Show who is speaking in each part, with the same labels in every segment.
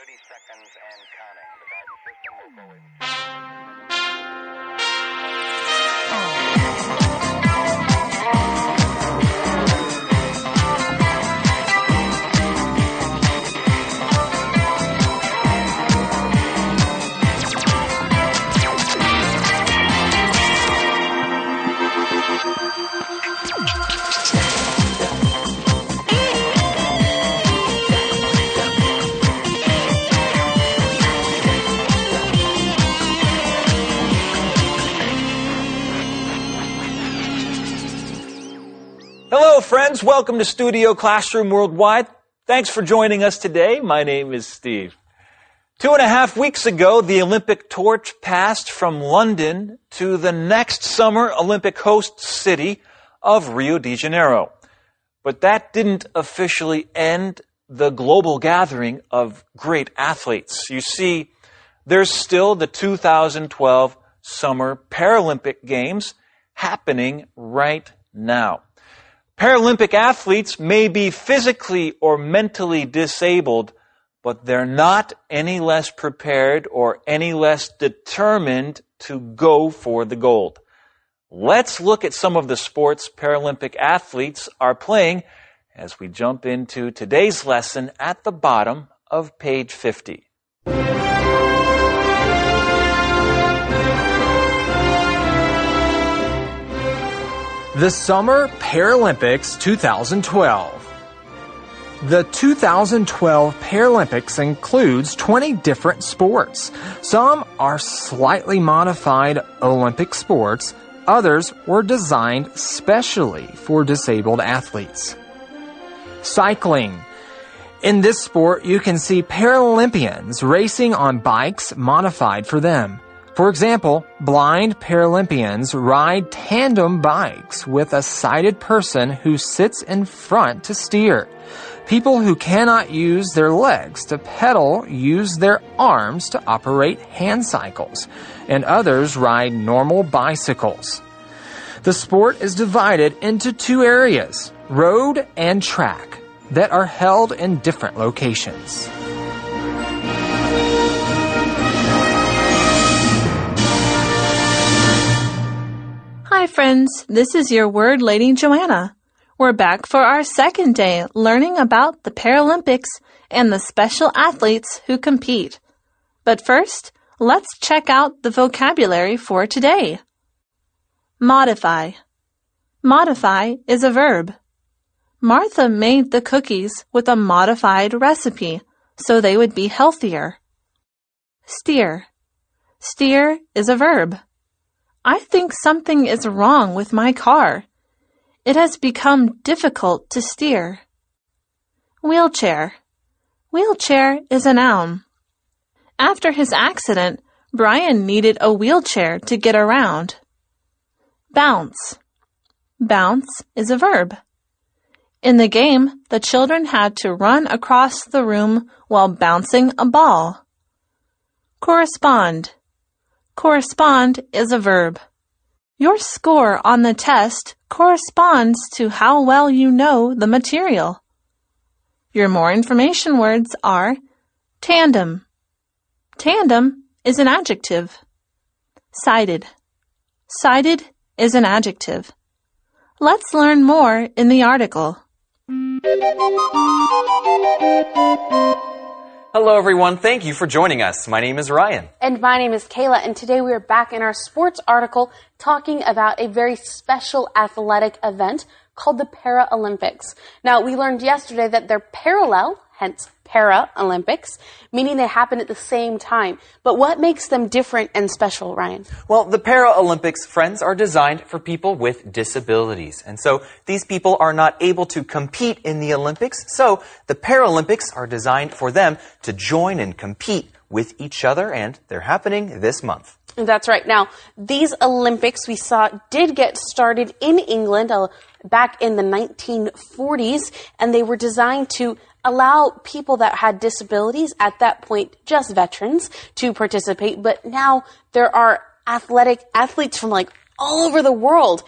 Speaker 1: 30 seconds and counting. The guidance system will go in.
Speaker 2: Hello, friends. Welcome to Studio Classroom Worldwide. Thanks for joining us today. My name is Steve. 2.5 weeks ago, the Olympic torch passed from London to the next summer Olympic host city of Rio de Janeiro. But that didn't officially end the global gathering of great athletes. You see, there's still the 2012 Summer Paralympic Games happening right now. Paralympic athletes may be physically or mentally disabled, but they're not any less prepared or any less determined to go for the gold. Let's look at some of the sports Paralympic athletes are playing as we jump into today's lesson at the bottom of page 50.
Speaker 3: The Summer Paralympics 2012. The 2012 Paralympics includes 20 different sports. Some are slightly modified Olympic sports. Others were designed specially for disabled athletes. Cycling. In this sport, you can see Paralympians racing on bikes modified for them. For example, blind Paralympians ride tandem bikes with a sighted person who sits in front to steer. People who cannot use their legs to pedal use their arms to operate hand cycles, and others ride normal bicycles. The sport is divided into two areas, road and track, that are held in different locations.
Speaker 4: Hi friends, this is your word lady Joanna. We're back for our second day learning about the Paralympics and the special athletes who compete. But first, let's check out the vocabulary for today. Modify. Modify is a verb. Martha made the cookies with a modified recipe so they would be healthier. Steer. Steer is a verb. I think something is wrong with my car. It has become difficult to steer. Wheelchair. Wheelchair is a noun. After his accident, Brian needed a wheelchair to get around. Bounce. Bounce is a verb. In the game, the children had to run across the room while bouncing a ball. Correspond. Correspond is a verb. Your score on the test corresponds to how well you know the material. Your more information words are tandem. Tandem is an adjective. Sighted. Sighted is an adjective. Let's learn more in the article.
Speaker 5: Hello everyone, thank you for joining us. My name is Ryan.
Speaker 6: And my name is Kayla, and today we are back in our sports article talking about a very special athletic event called the Paralympics. Now, we learned yesterday that they're parallel, hence Paralympics, meaning they happen at the same time. But what makes them different and special, Ryan?
Speaker 5: Well, the Paralympics, friends, are designed for people with disabilities. And so these people are not able to compete in the Olympics. So the Paralympics are designed for them to join and compete with each other, and they're happening this month.
Speaker 6: That's right. Now, these Olympics we saw did get started in England back in the 1940s, and they were designed to allow people that had disabilities, at that point just veterans, to participate. But now there are athletes from all over the world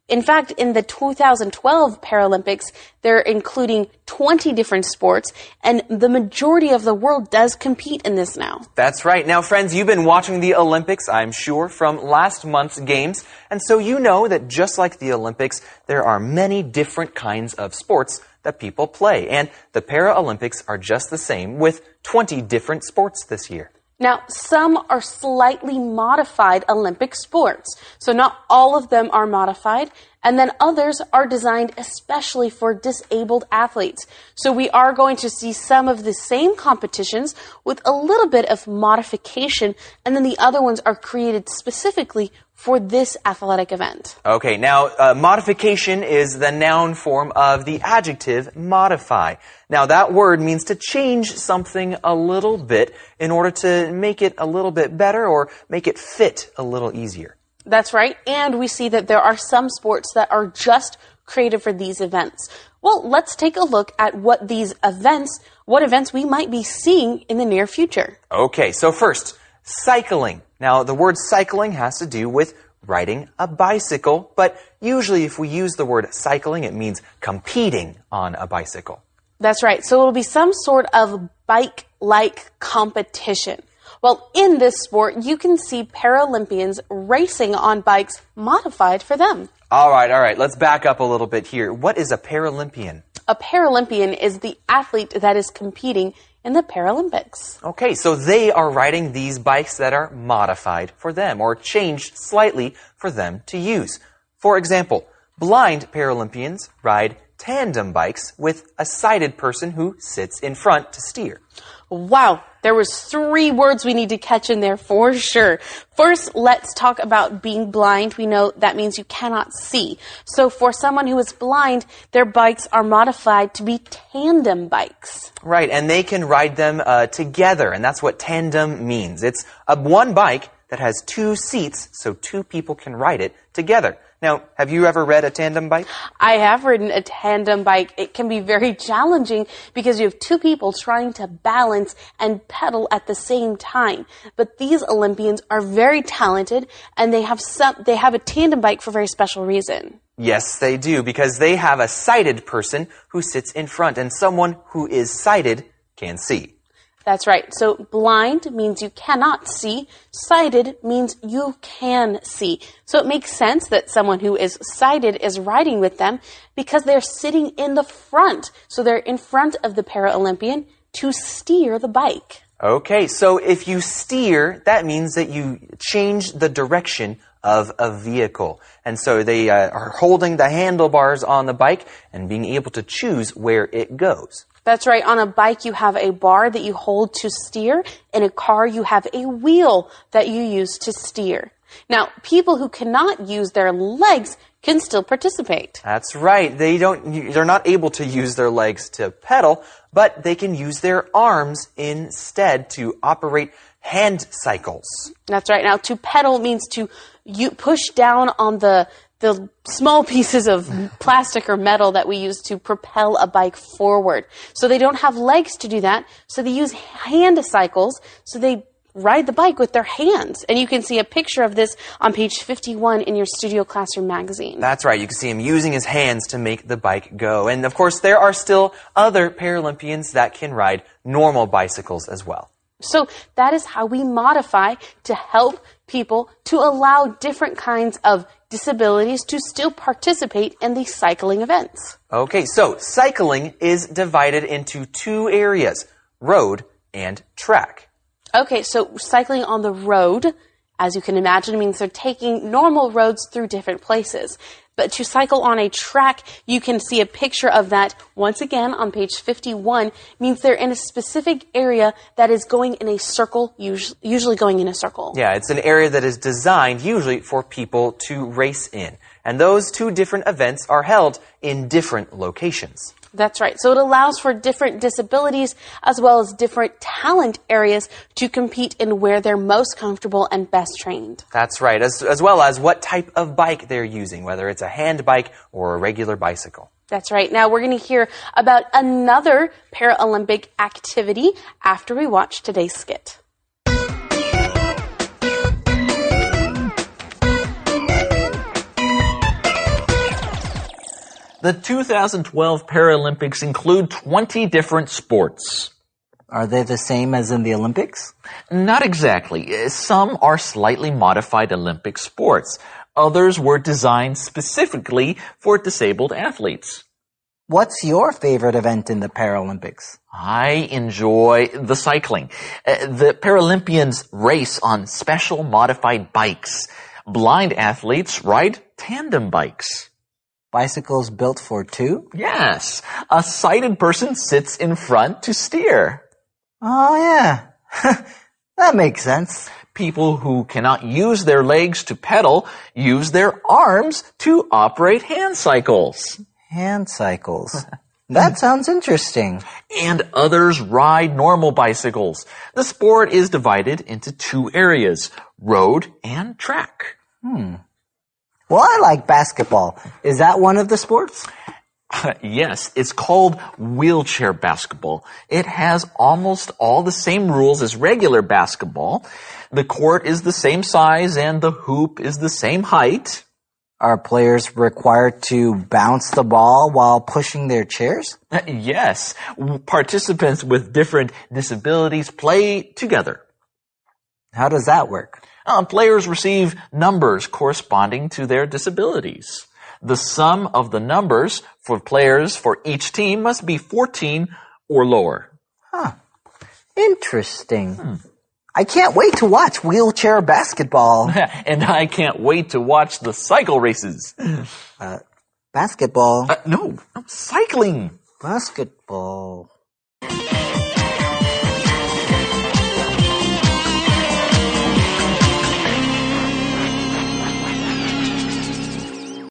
Speaker 6: In fact, in the 2012 Paralympics, they're including 20 different sports, and the majority of the world does compete in this now.
Speaker 5: That's right. Now, friends, you've been watching the Olympics, I'm sure, from last month's games, and so you know that just like the Olympics, there are many different kinds of sports that people play, and the Paralympics are just the same with 20 different sports this year.
Speaker 6: Now, some are slightly modified Olympic sports, so not all of them are modified, and then others are designed especially for disabled athletes. So we are going to see some of the same competitions with a little bit of modification, and then the other ones are created specifically for this athletic event.
Speaker 5: Okay, now modification is the noun form of the adjective modify. Now that word means to change something a little bit in order to make it a little bit better or make it fit a little easier.
Speaker 6: That's right, and we see that there are some sports that are just created for these events. Well, let's take a look at what events we might be seeing in the near future.
Speaker 5: Okay, so first, cycling. Now, the word cycling has to do with riding a bicycle, but usually if we use the word cycling, it means competing on a bicycle.
Speaker 6: That's right. So it'll be some sort of bike-like competition. Well, in this sport, you can see Paralympians racing on bikes modified for them.
Speaker 5: All right. Let's back up a little bit here. What is a Paralympian?
Speaker 6: A Paralympian is the athlete that is competing in the Paralympics.
Speaker 5: Okay, so they are riding these bikes that are modified for them or changed slightly for them to use. For example, blind Paralympians ride tandem bikes with a sighted person who sits in front to steer.
Speaker 6: Wow, there was 3 words we need to catch in there for sure. First, let's talk about being blind. We know that means you cannot see. So for someone who is blind, their bikes are modified to be tandem bikes.
Speaker 5: Right, and they can ride them together, and that's what tandem means. It's one bike that has 2 seats, so 2 people can ride it together. Now, have you ever ridden a tandem bike?
Speaker 6: I have ridden a tandem bike. It can be very challenging because you have 2 people trying to balance and pedal at the same time. But these Olympians are very talented, and they have a tandem bike for a very special reason.
Speaker 5: Yes, they do, because they have a sighted person who sits in front, and someone who is sighted can see.
Speaker 6: That's right. So blind means you cannot see. Sighted means you can see. So it makes sense that someone who is sighted is riding with them because they're sitting in the front. So they're in front of the Paralympian to steer the bike.
Speaker 5: Okay, so if you steer, that means that you change the direction of a vehicle. And so they are holding the handlebars on the bike and being able to choose where it goes.
Speaker 6: That's right. On a bike, you have a bar that you hold to steer. In a car, you have a wheel that you use to steer. Now, people who cannot use their legs can still participate.
Speaker 5: That's right. They're not able to use their legs to pedal, but they can use their arms instead to operate hand cycles.
Speaker 6: That's right. Now, to pedal means to push down on the small pieces of plastic or metal that we use to propel a bike forward. So they don't have legs to do that, so they use hand cycles, so they ride the bike with their hands. And you can see a picture of this on page 51 in your Studio Classroom magazine.
Speaker 5: That's right. You can see him using his hands to make the bike go. And of course, there are still other Paralympians that can ride normal bicycles as well.
Speaker 6: So that is how we modify to help people to allow different kinds of disabilities to still participate in these cycling events.
Speaker 5: Okay, so cycling is divided into 2 areas, road and track.
Speaker 6: Okay, so cycling on the road, as you can imagine, means they're taking normal roads through different places. But to cycle on a track, you can see a picture of that once again on page 51, means they're in a specific area that is going in a circle, usually going in a circle.
Speaker 5: Yeah, it's an area that is designed usually for people to race in. And those 2 different events are held in different locations.
Speaker 6: That's right. So it allows for different disabilities as well as different talent areas to compete in where they're most comfortable and best trained.
Speaker 5: That's right, as well as what type of bike they're using, whether it's a hand bike or a regular bicycle.
Speaker 6: That's right. Now we're going to hear about another Paralympic activity after we watch today's skit.
Speaker 2: The 2012 Paralympics include 20 different sports.
Speaker 7: Are they the same as in the Olympics?
Speaker 2: Not exactly. Some are slightly modified Olympic sports. Others were designed specifically for disabled athletes.
Speaker 7: What's your favorite event in the Paralympics?
Speaker 2: I enjoy the cycling. The Paralympians race on special modified bikes. Blind athletes ride tandem bikes.
Speaker 7: Bicycles built for two?
Speaker 2: Yes. A sighted person sits in front to steer.
Speaker 7: Oh, yeah. That makes sense.
Speaker 2: People who cannot use their legs to pedal use their arms to operate hand cycles.
Speaker 7: Hand cycles. That sounds interesting.
Speaker 2: And others ride normal bicycles. The sport is divided into two areas, road and track.
Speaker 7: Well, I like basketball. Is that one of the sports?
Speaker 2: Yes, it's called wheelchair basketball. It has almost all the same rules as regular basketball. The court is the same size and the hoop is the same height.
Speaker 7: Are players required to bounce the ball while pushing their chairs?
Speaker 2: Yes, participants with different disabilities play together.
Speaker 7: How does that work?
Speaker 2: Players receive numbers corresponding to their disabilities. The sum of the numbers for players for each team must be 14 or lower.
Speaker 7: Interesting. I can't wait to watch wheelchair basketball.
Speaker 2: And I can't wait to watch the cycle races.
Speaker 7: Basketball.
Speaker 2: No, cycling.
Speaker 7: Basketball.